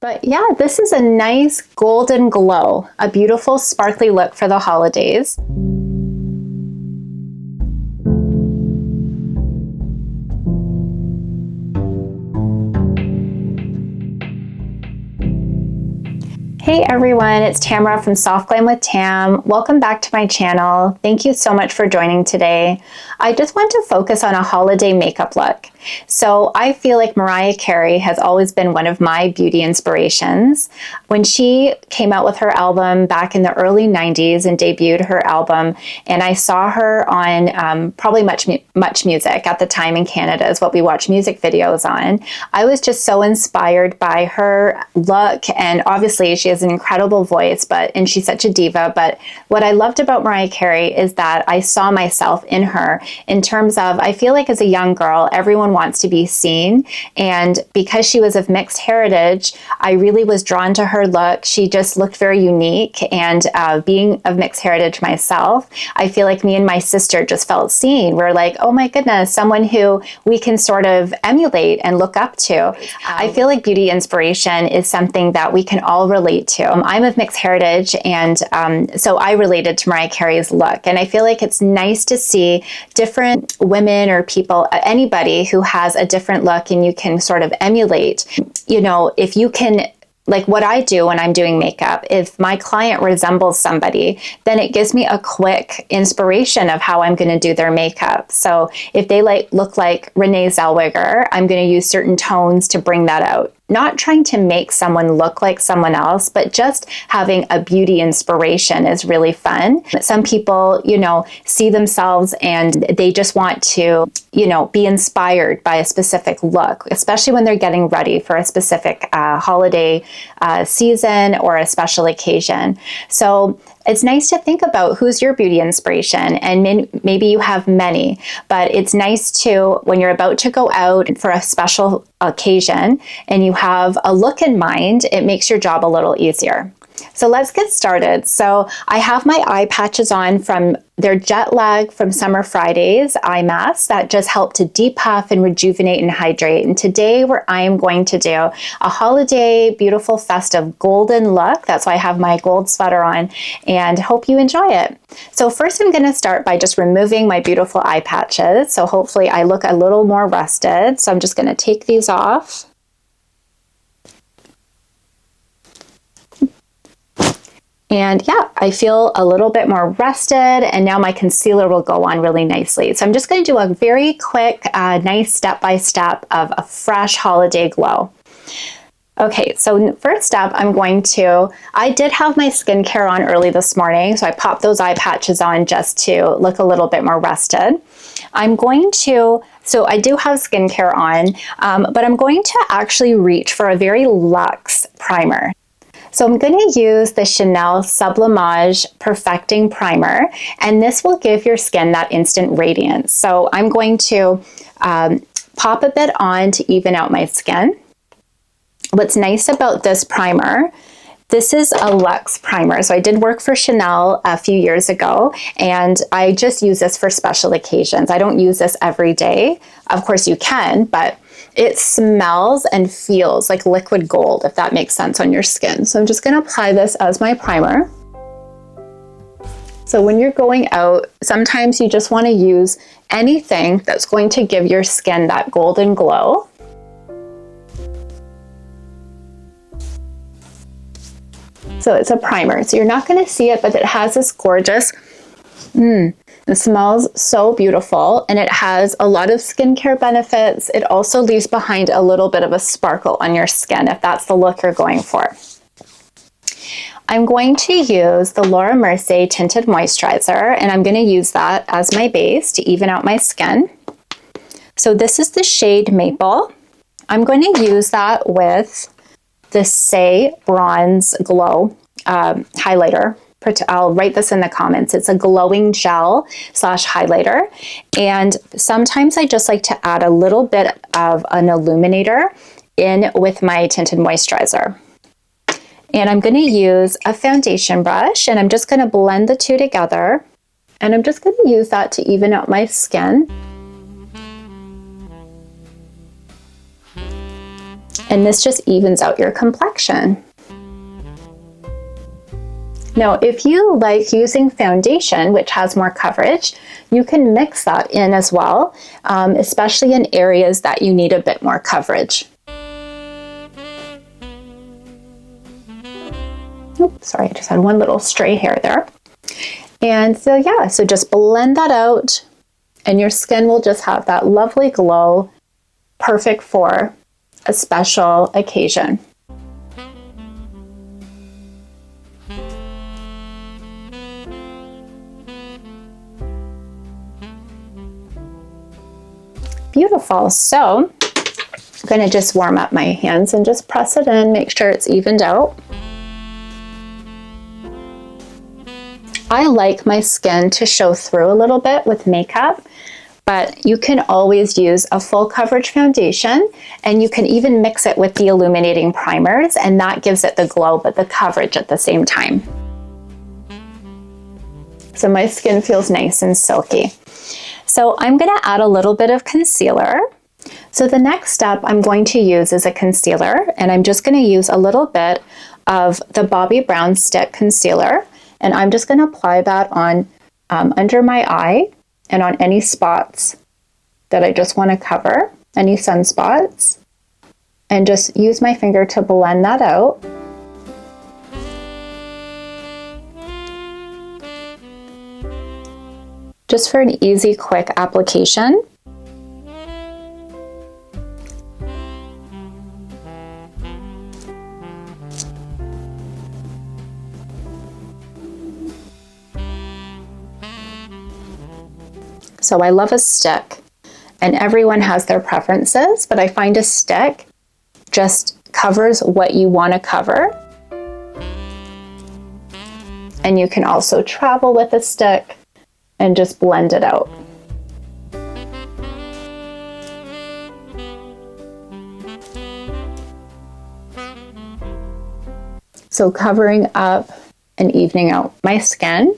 But yeah, this is a nice golden glow, a beautiful sparkly look for the holidays. Hey everyone, it's Tamara from Soft Glam with Tam. Welcome back to my channel. Thank you so much for joining today. I just want to focus on a holiday makeup look. So I feel like Mariah Carey has always been one of my beauty inspirations. When she came out with her album back in the early 90s and debuted her album, and I saw her on probably Much Music at the time in Canada is what we watch music videos on. I was just so inspired by her look, and obviously she has an incredible voice, and she's such a diva. But what I loved about Mariah Carey is that I saw myself in her in terms of, I feel like as a young girl, everyone wants to be seen. And because she was of mixed heritage, I really was drawn to her look. She just looked very unique. And being of mixed heritage myself, I feel like me and my sister just felt seen. We're like, oh my goodness, someone who we can sort of emulate and look up to. I feel like beauty inspiration is something that we can all relate to. I'm of mixed heritage, and so I related to Mariah Carey's look. And I feel like it's nice to see different women or people, anybody who has a different look, and you can sort of emulate. You know, if you can, like what I do when I'm doing makeup, if my client resembles somebody, then it gives me a quick inspiration of how I'm going to do their makeup. So if they look like Renee Zellweger, I'm going to use certain tones to bring that out. Not trying to make someone look like someone else, but just having a beauty inspiration is really fun. Some people, you know, see themselves and they just want to, you know, be inspired by a specific look, especially when they're getting ready for a specific holiday season or a special occasion. So it's nice to think about who's your beauty inspiration, and maybe you have many, but it's nice to, when you're about to go out for a special occasion and you have a look in mind, it makes your job a little easier. So let's get started. So I have my eye patches on from their Jetlag from Summer Fridays eye masks that just help to depuff and rejuvenate and hydrate. And today I am going to do a holiday, beautiful, festive golden look. That's why I have my gold sweater on, and hope you enjoy it. So first I'm going to start by just removing my beautiful eye patches. So hopefully I look a little more rested. So I'm just going to take these off. And yeah, I feel a little bit more rested, and now my concealer will go on really nicely. So I'm just going to do a very quick, nice step-by-step of a fresh holiday glow. Okay, so first up, I did have my skincare on early this morning, so I popped those eye patches on just to look a little bit more rested. So I do have skincare on, but I'm going to actually reach for a very luxe primer. So I'm going to use the Chanel SUBLIMAGE Perfecting Primer, and this will give your skin that instant radiance. So I'm going to pop a bit on to even out my skin. What's nice about this primer, this is a luxe primer. So I did work for Chanel a few years ago, and I just use this for special occasions. I don't use this every day. Of course you can, but it smells and feels like liquid gold, if that makes sense on your skin. So I'm just going to apply this as my primer. So when you're going out, sometimes you just want to use anything that's going to give your skin that golden glow. So it's a primer. So you're not going to see it, but it has this gorgeous, it smells so beautiful, and it has a lot of skincare benefits. It also leaves behind a little bit of a sparkle on your skin if that's the look you're going for. I'm going to use the Laura Mercier Tinted Moisturizer, and I'm going to use that as my base to even out my skin. So this is the shade Maple. I'm going to use that with the SAIE Bronze Glow highlighter. I'll write this in the comments. It's a glowing gel / highlighter. And sometimes I just like to add a little bit of an illuminator in with my tinted moisturizer. And I'm going to use a foundation brush, and I'm just going to blend the two together. And I'm just going to use that to even out my skin. And this just evens out your complexion. Now, if you like using foundation, which has more coverage, you can mix that in as well, especially in areas that you need a bit more coverage. Oops, sorry, I just had one little stray hair there. And so yeah, so just blend that out and your skin will just have that lovely glow, perfect for a special occasion. Beautiful. So I'm going to just warm up my hands and just press it in, make sure it's evened out. I like my skin to show through a little bit with makeup, but you can always use a full coverage foundation, and you can even mix it with the illuminating primers, and that gives it the glow but the coverage at the same time. So my skin feels nice and silky. So I'm going to add a little bit of concealer. So the next step I'm going to use is a concealer, and I'm just going to use a little bit of the Bobbi Brown Stick Concealer, and I'm just going to apply that on under my eye and on any spots that I just want to cover, any sunspots, and just use my finger to blend that out. Just for an easy, quick application. So I love a stick, and everyone has their preferences, but I find a stick just covers what you want to cover. And you can also travel with a stick and just blend it out. So covering up and evening out my skin.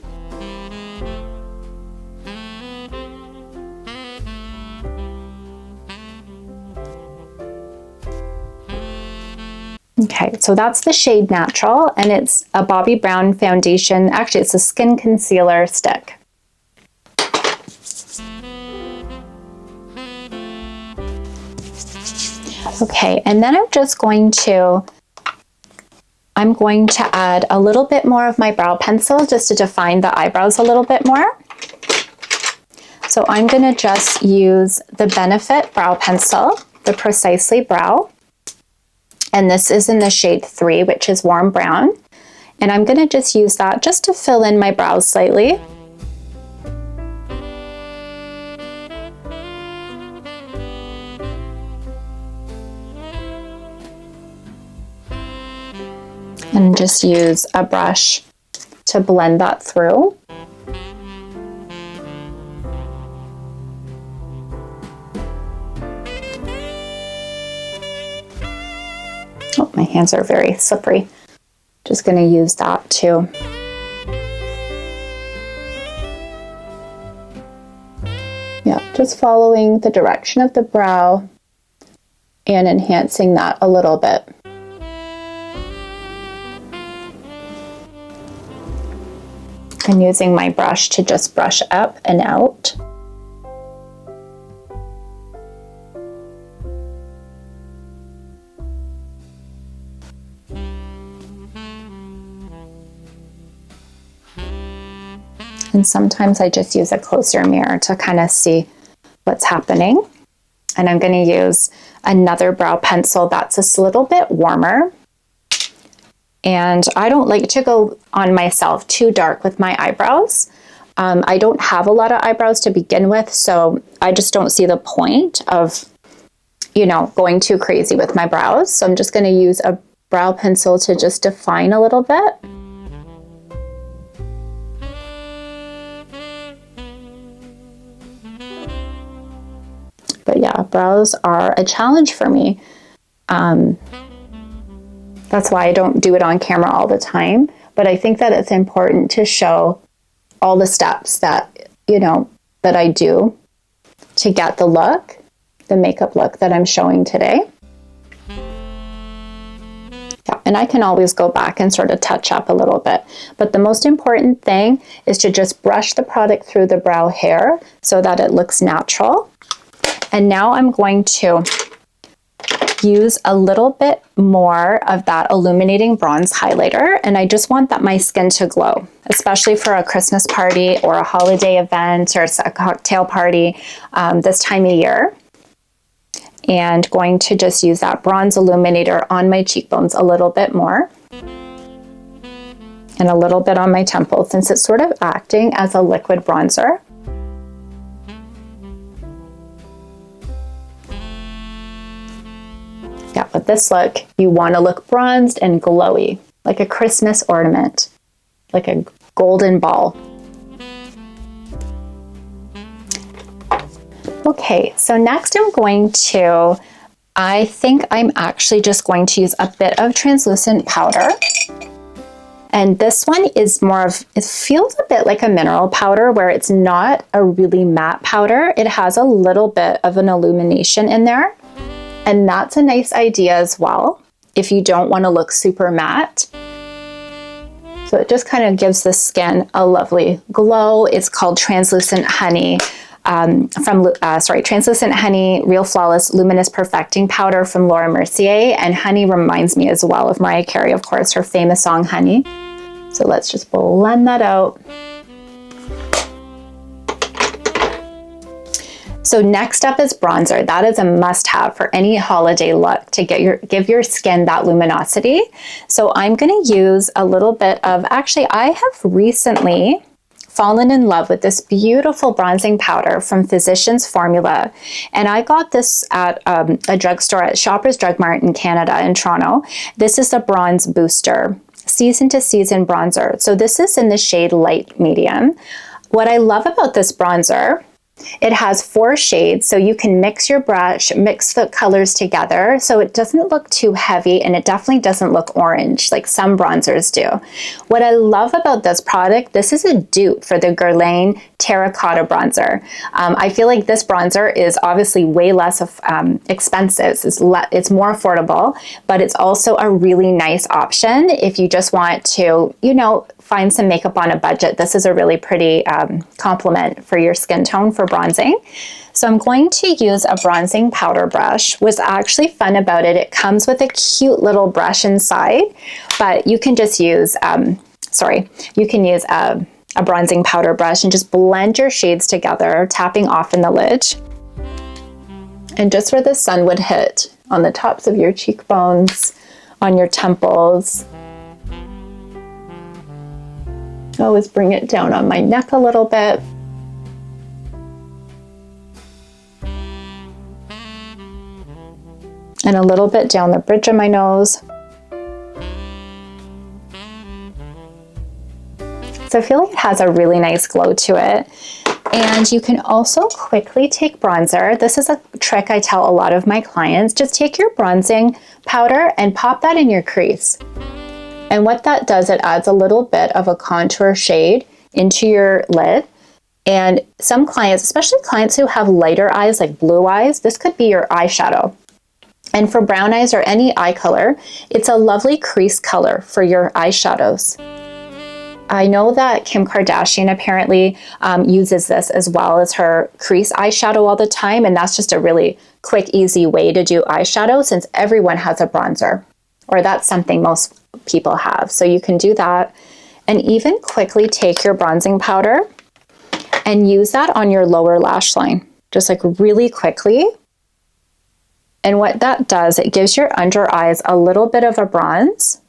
Okay, so that's the shade Natural, and it's a Bobbi Brown foundation. Actually, it's a skin concealer stick. Okay, and then I'm going to add a little bit more of my brow pencil just to define the eyebrows a little bit more. So I'm going to just use the Benefit brow pencil, the Precisely Brow. And this is in the shade 3, which is warm brown. And I'm going to just use that just to fill in my brows slightly. And just use a brush to blend that through. Oh, my hands are very slippery. Just going to use that too. Yeah, just following the direction of the brow and enhancing that a little bit. I'm using my brush to just brush up and out. And sometimes I just use a closer mirror to kind of see what's happening. And I'm going to use another brow pencil that's just a little bit warmer. And I don't like to go on myself too dark with my eyebrows. I don't have a lot of eyebrows to begin with, so I just don't see the point of, you know, going too crazy with my brows. So I'm just going to use a brow pencil to just define a little bit. But yeah, brows are a challenge for me. That's why I don't do it on camera all the time. But I think that it's important to show all the steps that, you know, that I do to get the look, the makeup look that I'm showing today. And I can always go back and sort of touch up a little bit. But the most important thing is to just brush the product through the brow hair so that it looks natural. And now I'm going to use a little bit more of that illuminating bronze highlighter, and I just want my skin to glow, especially for a Christmas party or a holiday event or a cocktail party this time of year. And going to just use that bronze illuminator on my cheekbones a little bit more and a little bit on my temples, since it's sort of acting as a liquid bronzer. Yeah, with this look, you want to look bronzed and glowy, like a Christmas ornament, like a golden ball. Okay, so next I think I'm actually just going to use a bit of translucent powder. And this one is it feels a bit like a mineral powder, where it's not a really matte powder. It has a little bit of an illumination in there. And that's a nice idea as well, if you don't want to look super matte. So it just kind of gives the skin a lovely glow. It's called Translucent Honey Translucent Honey Real Flawless Luminous Perfecting Powder from Mercier. And honey reminds me as well of Mariah Carey, of course, her famous song, Honey. So let's just blend that out. So next up is bronzer. That is a must-have for any holiday look to give your skin that luminosity. So I'm going to use a little bit of, actually I have recently fallen in love with this beautiful bronzing powder from Physicians Formula. And I got this at a drugstore at Shoppers Drug Mart in Canada, in Toronto. This is the Bronze Booster Season to Season Bronzer. So this is in the shade Light Medium. What I love about this bronzer, it has 4 shades, so you can mix your brush, mix the colors together, so it doesn't look too heavy, and it definitely doesn't look orange like some bronzers do. What I love about this product, this is a dupe for the Guerlain Terracotta Bronzer. I feel like this bronzer is obviously way less expensive. It's more affordable, but it's also a really nice option if you just want to, find some makeup on a budget. This is a really pretty complement for your skin tone for bronzing. So I'm going to use a bronzing powder brush. What's actually fun about it, it comes with a cute little brush inside, but you can just use, a bronzing powder brush and just blend your shades together, tapping off in the lid. And just where the sun would hit on the tops of your cheekbones, on your temples. I always bring it down on my neck a little bit. And a little bit down the bridge of my nose. So I feel like it has a really nice glow to it. And you can also quickly take bronzer. This is a trick I tell a lot of my clients. Just take your bronzing powder and pop that in your crease. And what that does, it adds a little bit of a contour shade into your lid. And some clients, especially clients who have lighter eyes like blue eyes, this could be your eyeshadow. And for brown eyes or any eye color, it's a lovely crease color for your eyeshadows. I know that Kim Kardashian apparently uses this as well as her crease eyeshadow all the time. And that's just a really quick, easy way to do eyeshadow, since everyone has a bronzer, or that's something most people have. So you can do that, and even quickly take your bronzing powder and use that on your lower lash line, just like really quickly. And what that does, it gives your under eyes a little bit of a bronze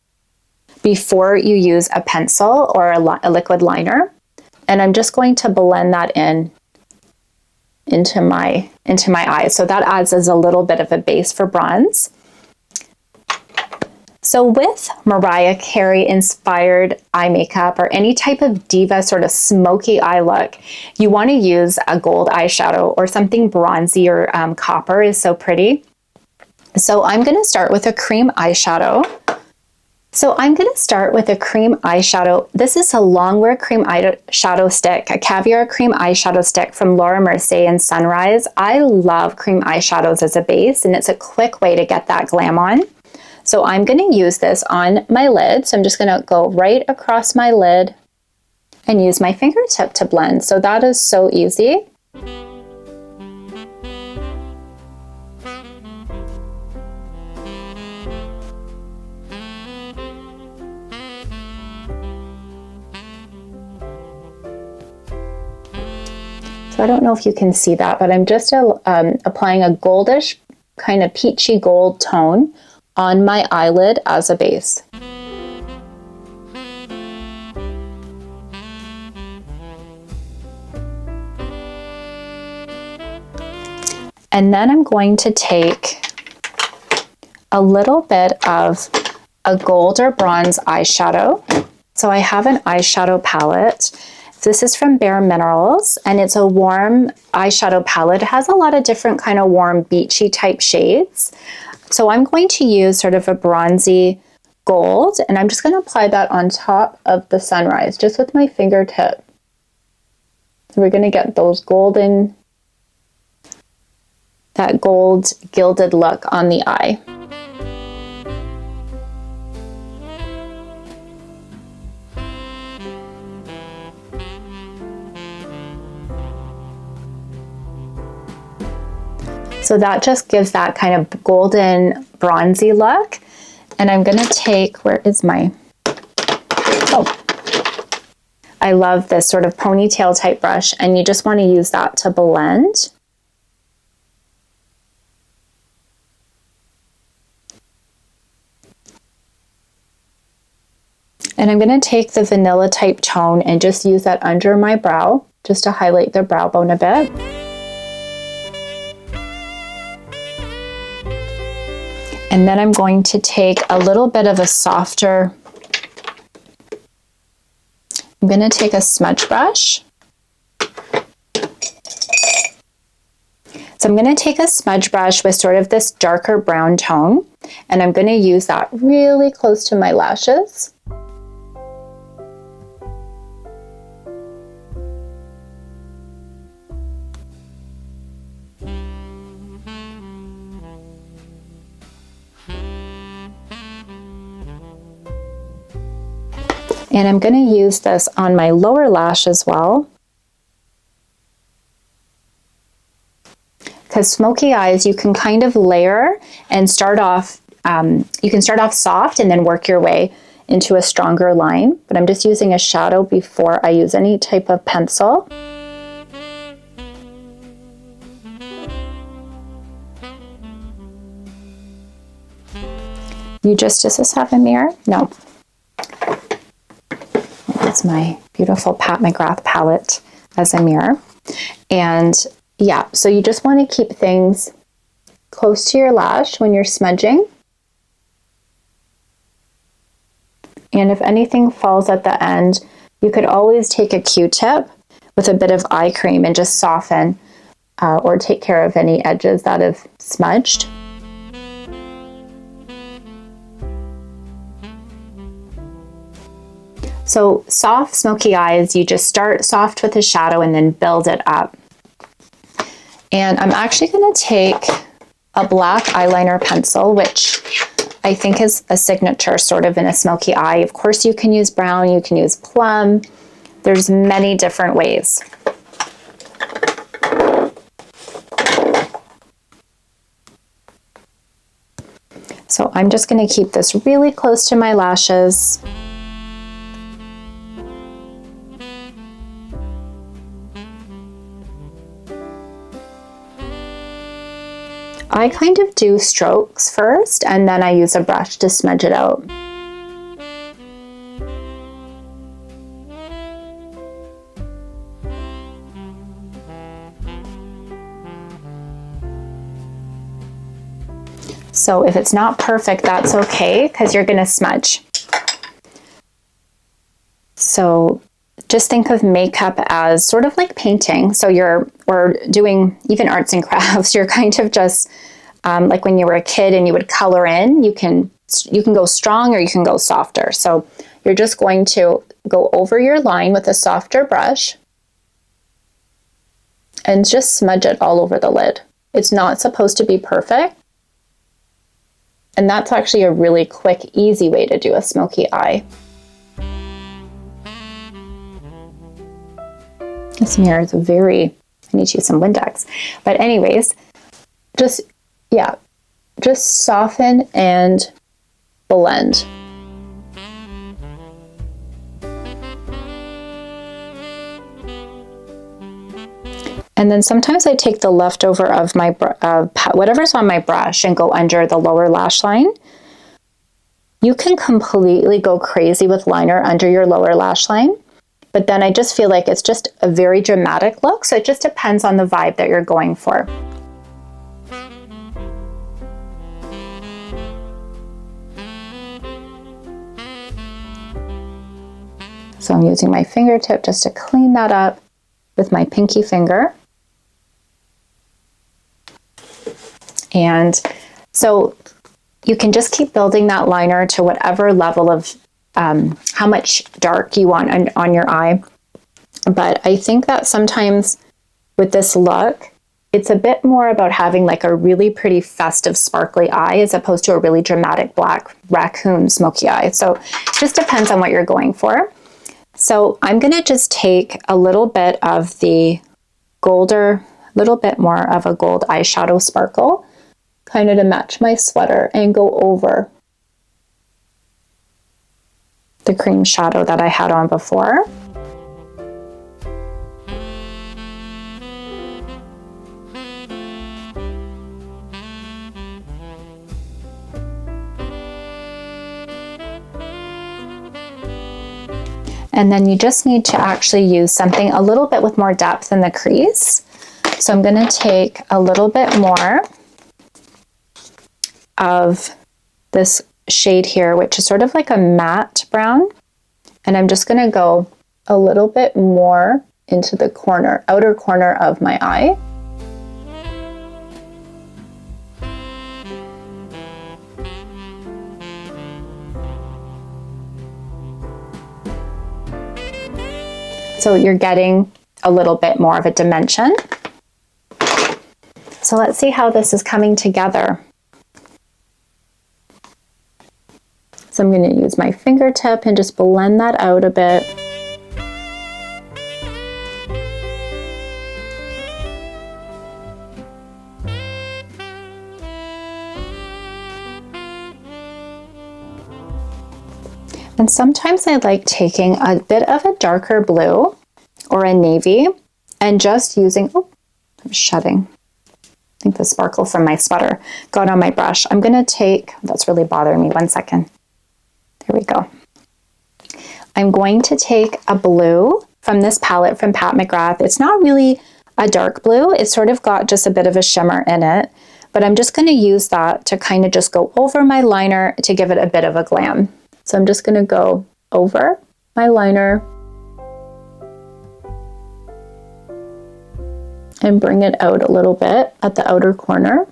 before you use a pencil or a liquid liner. And I'm just going to blend that into my eyes. So that adds as a little bit of a base for bronze. So with Mariah Carey inspired eye makeup or any type of diva sort of smoky eye look, you want to use a gold eyeshadow or something bronzy, or copper is so pretty. So I'm going to start with a cream eyeshadow. This is a longwear cream eyeshadow stick, a Caviar cream eyeshadow stick from Mercier and Sunrise. I love cream eyeshadows as a base, and it's a quick way to get that glam on. So I'm going to use this on my lid. So I'm just going to go right across my lid and use my fingertip to blend. So that is so easy. So I don't know if you can see that, but I'm just applying a goldish, kind of peachy gold tone on my eyelid as a base. And then I'm going to take a little bit of a gold or bronze eyeshadow. So I have an eyeshadow palette. This is from bareMinerals, and it's a warm eyeshadow palette. It has a lot of different kind of warm beachy type shades. So I'm going to use sort of a bronzy gold, and I'm just going to apply that on top of the sunrise, just with my fingertip. So we're going to get those golden, that gold gilded look on the eye. So that just gives that kind of golden bronzy look. And I'm gonna take, where is my, I love this sort of ponytail type brush, and you just wanna use that to blend. And I'm gonna take the vanilla type tone and just use that under my brow, just to highlight the brow bone a bit. And then I'm going to take a little bit of a softer, I'm going to take a smudge brush. So I'm going to take a smudge brush with sort of this darker brown tone, and I'm going to use that really close to my lashes. And I'm going to use this on my lower lash as well. Because smoky eyes, you can kind of layer and start off, you can start off soft and then work your way into a stronger line. But I'm just using a shadow before I use any type of pencil. Does this have a mirror? No. It's my beautiful Pat McGrath palette as a mirror. And yeah, so you just want to keep things close to your lash when you're smudging. And if anything falls at the end, you could always take a Q-tip with a bit of eye cream and just soften or take care of any edges that have smudged. So soft, smoky eyes, you just start soft with a shadow and then build it up. And I'm actually going to take a black eyeliner pencil, which I think is a signature sort of in a smoky eye. Of course, you can use brown, you can use plum. There's many different ways. So I'm just going to keep this really close to my lashes. I kind of do strokes first, and then I use a brush to smudge it out. So if it's not perfect, that's okay, because you're going to smudge. So just think of makeup as sort of like painting. So or doing even arts and crafts, you're kind of just like when you were a kid and you would color in, you can go strong or you can go softer. So you're just going to go over your line with a softer brush and just smudge it all over the lid. It's not supposed to be perfect. And that's actually a really quick, easy way to do a smoky eye. This mirror is very, I need to use some Windex. But anyways, just, yeah, just soften and blend. And then sometimes I take the leftover of my whatever's on my brush and go under the lower lash line. You can completely go crazy with liner under your lower lash line, but then I just feel like it's just a very dramatic look, so it just depends on the vibe that you're going for. So I'm using my fingertip just to clean that up with my pinky finger. And so you can just keep building that liner to whatever level of how much dark you want on your eye. But I think that sometimes with this look, it's a bit more about having like a really pretty festive sparkly eye as opposed to a really dramatic black raccoon smoky eye. So it just depends on what you're going for. So I'm going to just take a little bit of the golder, little bit more of a gold eyeshadow sparkle, kind of to match my sweater, and go over the cream shadow that I had on before. And then you just need to actually use something a little bit with more depth in the crease. So I'm going to take a little bit more of this shade here, which is sort of like a matte brown. And I'm just going to go a little bit more into the corner, outer corner of my eye. So you're getting a little bit more of a dimension. So let's see how this is coming together. So I'm going to use my fingertip and just blend that out a bit. And sometimes I like taking a bit of a darker blue or a navy and just using, oh, I'm shedding. I think the sparkle from my sweater got on my brush. I'm going to take, that's really bothering me, 1 second. There we go. I'm going to take a blue from this palette from Pat McGrath. It's not really a dark blue. It's sort of got just a bit of a shimmer in it, but I'm just going to use that to kind of just go over my liner to give it a bit of a glam. So I'm just going to go over my liner and bring it out a little bit at the outer corner.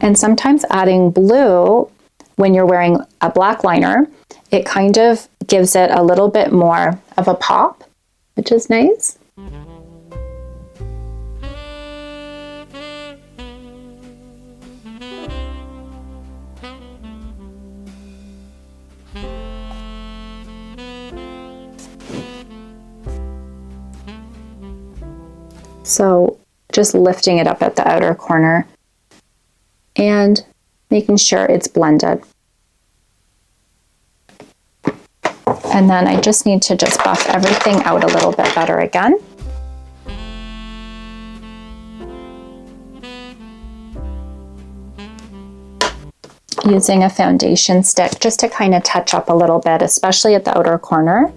And sometimes adding blue when you're wearing a black liner, it kind of gives it a little bit more of a pop, which is nice. So just lifting it up at the outer corner and making sure it's blended. And then I just need to just buff everything out a little bit better again. Using a foundation stick just to kind of touch up a little bit, especially at the outer corner.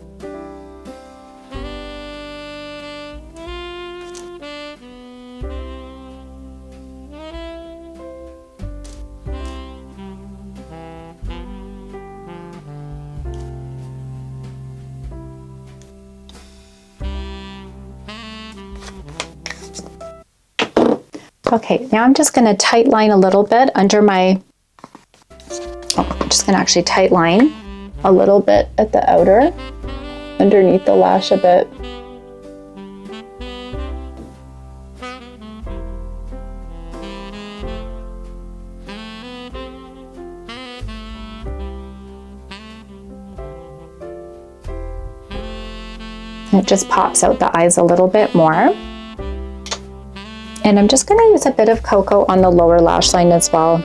Okay, now I'm just going to tight line a little bit under my, I'm just going to actually tight line a little bit at the outer, underneath the lash a bit. It just pops out the eyes a little bit more. And I'm just going to use a bit of cocoa on the lower lash line as well.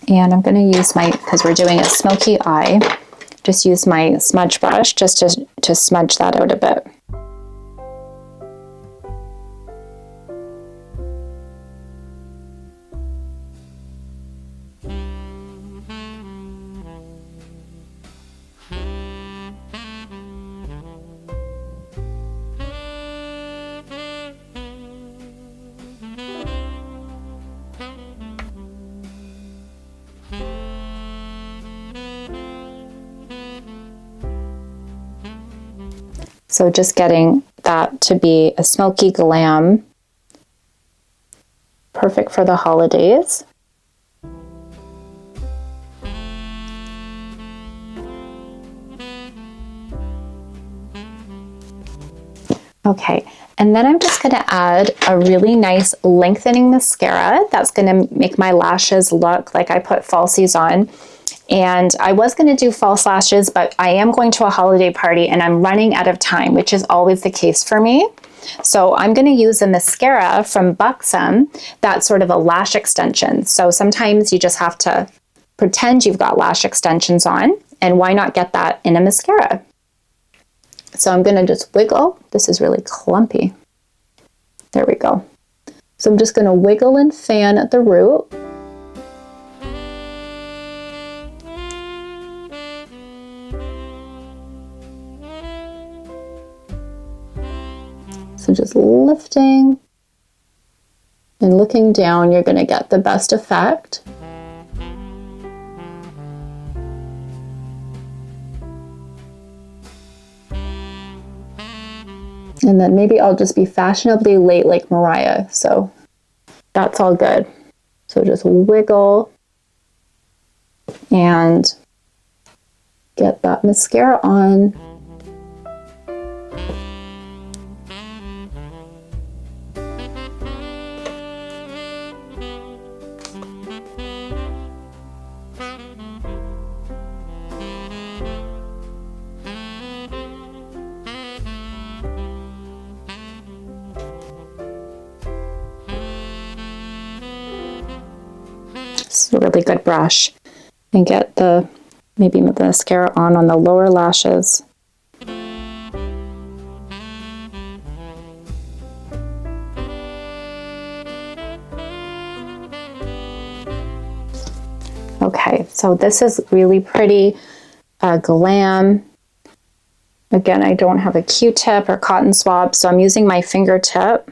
And I'm going to use my, because we're doing a smoky eye, just use my smudge brush just to smudge that out a bit. So just getting that to be a smoky glam, perfect for the holidays. Okay, and then I'm just going to add a really nice lengthening mascara that's going to make my lashes look like I put falsies on. And I was going to do false lashes, but I am going to a holiday party and I'm running out of time, which is always the case for me. So I'm going to use a mascara from Buxom that's sort of a lash extension. So sometimes you just have to pretend you've got lash extensions on, and why not get that in a mascara? So I'm going to just wiggle. This is really clumpy. There we go. So I'm just going to wiggle and fan at the root. So just lifting and looking down, you're going to get the best effect. And then maybe I'll just be fashionably late like Mariah, so that's all good. So just wiggle and get that mascara on. This is a really good brush. And get the, maybe the mascara on the lower lashes. Okay, so this is really pretty glam. Again, I don't have a Q-tip or cotton swab, so I'm using my fingertip.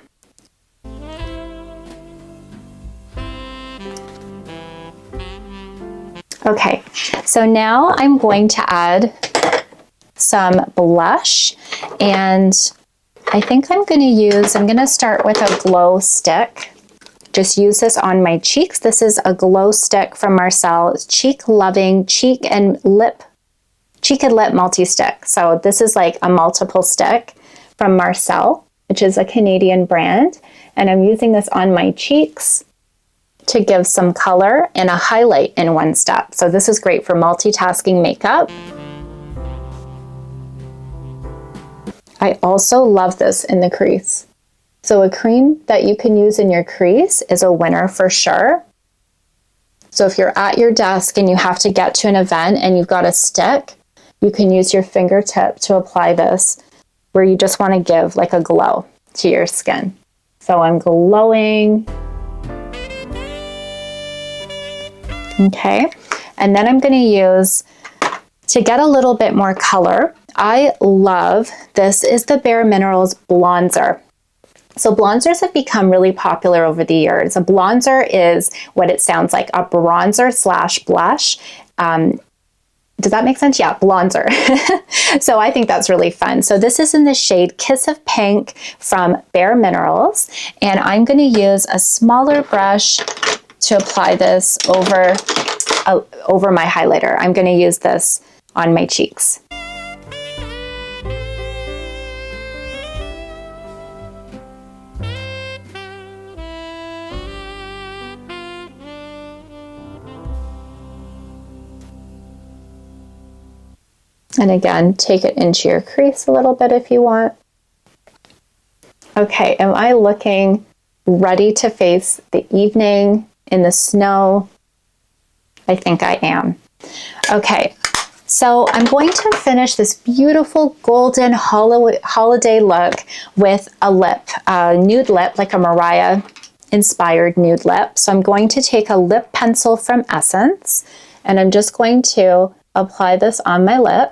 Okay, so now I'm going to add some blush, and I think I'm going to start with a glow stick. Just use this on my cheeks. This is a glow stick from Marcelle Cheek Loving Cheek and Lip multi-stick. So this is like a multiple stick from Marcelle, which is a Canadian brand, and I'm using this on my cheeks to give some color and a highlight in one step. So this is great for multitasking makeup. I also love this in the crease. So a cream that you can use in your crease is a winner for sure. So if you're at your desk and you have to get to an event and you've got a stick, you can use your fingertip to apply this where you just want to give like a glow to your skin. So I'm glowing. Okay, and then I'm going to use, to get a little bit more color, I love, this is the bareMinerals Blonzer. So blonzers have become really popular over the years. A blonzer is what it sounds like, a bronzer slash blush. Does that make sense? Yeah, Blonzer. So I think that's really fun. So this is in the shade Kiss of Pink from bareMinerals. And I'm going to use a smaller brush to apply this over my highlighter. I'm going to use this on my cheeks. And again, take it into your crease a little bit if you want. Okay, am I looking ready to face the evening in the snow? I think I am. Okay, so I'm going to finish this beautiful golden holiday look with a lip, a nude lip, like a Mariah inspired nude lip. So I'm going to take a lip pencil from Essence, and I'm just going to apply this on my lip.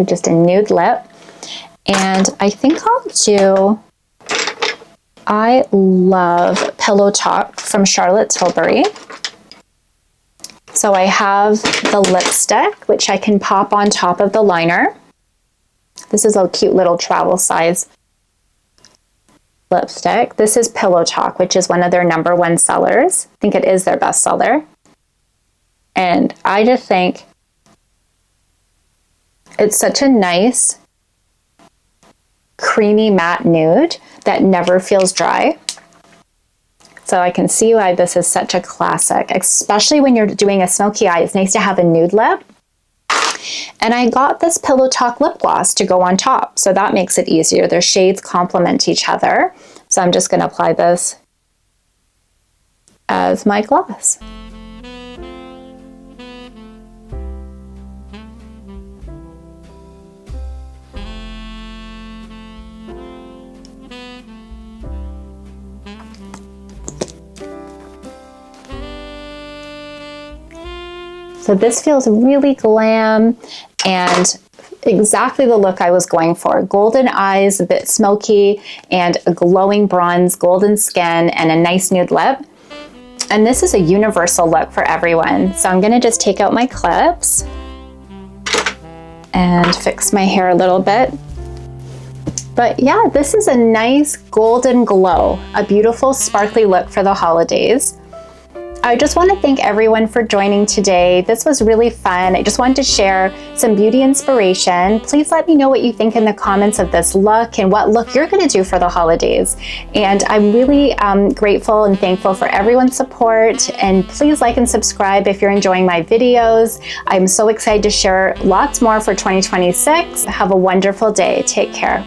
Just a nude lip. And I think I love Pillow Talk from Charlotte Tilbury. So I have the lipstick, which I can pop on top of the liner. This is a cute little travel size lipstick. This is Pillow Talk, which is one of their #1 sellers. I think it is their best seller. And I just think it's such a nice, creamy matte nude that never feels dry. So I can see why this is such a classic, especially when you're doing a smoky eye. It's nice to have a nude lip. And I got this Pillow Talk lip gloss to go on top, so that makes it easier. Their shades complement each other. So I'm just going to apply this as my gloss. So this feels really glam and exactly the look I was going for. Golden eyes, a bit smoky, and a glowing bronze, golden skin, and a nice nude lip. And this is a universal look for everyone. So I'm gonna just take out my clips and fix my hair a little bit. But yeah, this is a nice golden glow, a beautiful sparkly look for the holidays. I just want to thank everyone for joining today. This was really fun. I just wanted to share some beauty inspiration. Please let me know what you think in the comments of this look and what look you're going to do for the holidays. And I'm really grateful and thankful for everyone's support. And please like and subscribe if you're enjoying my videos. I'm so excited to share lots more for 2026. Have a wonderful day. Take care.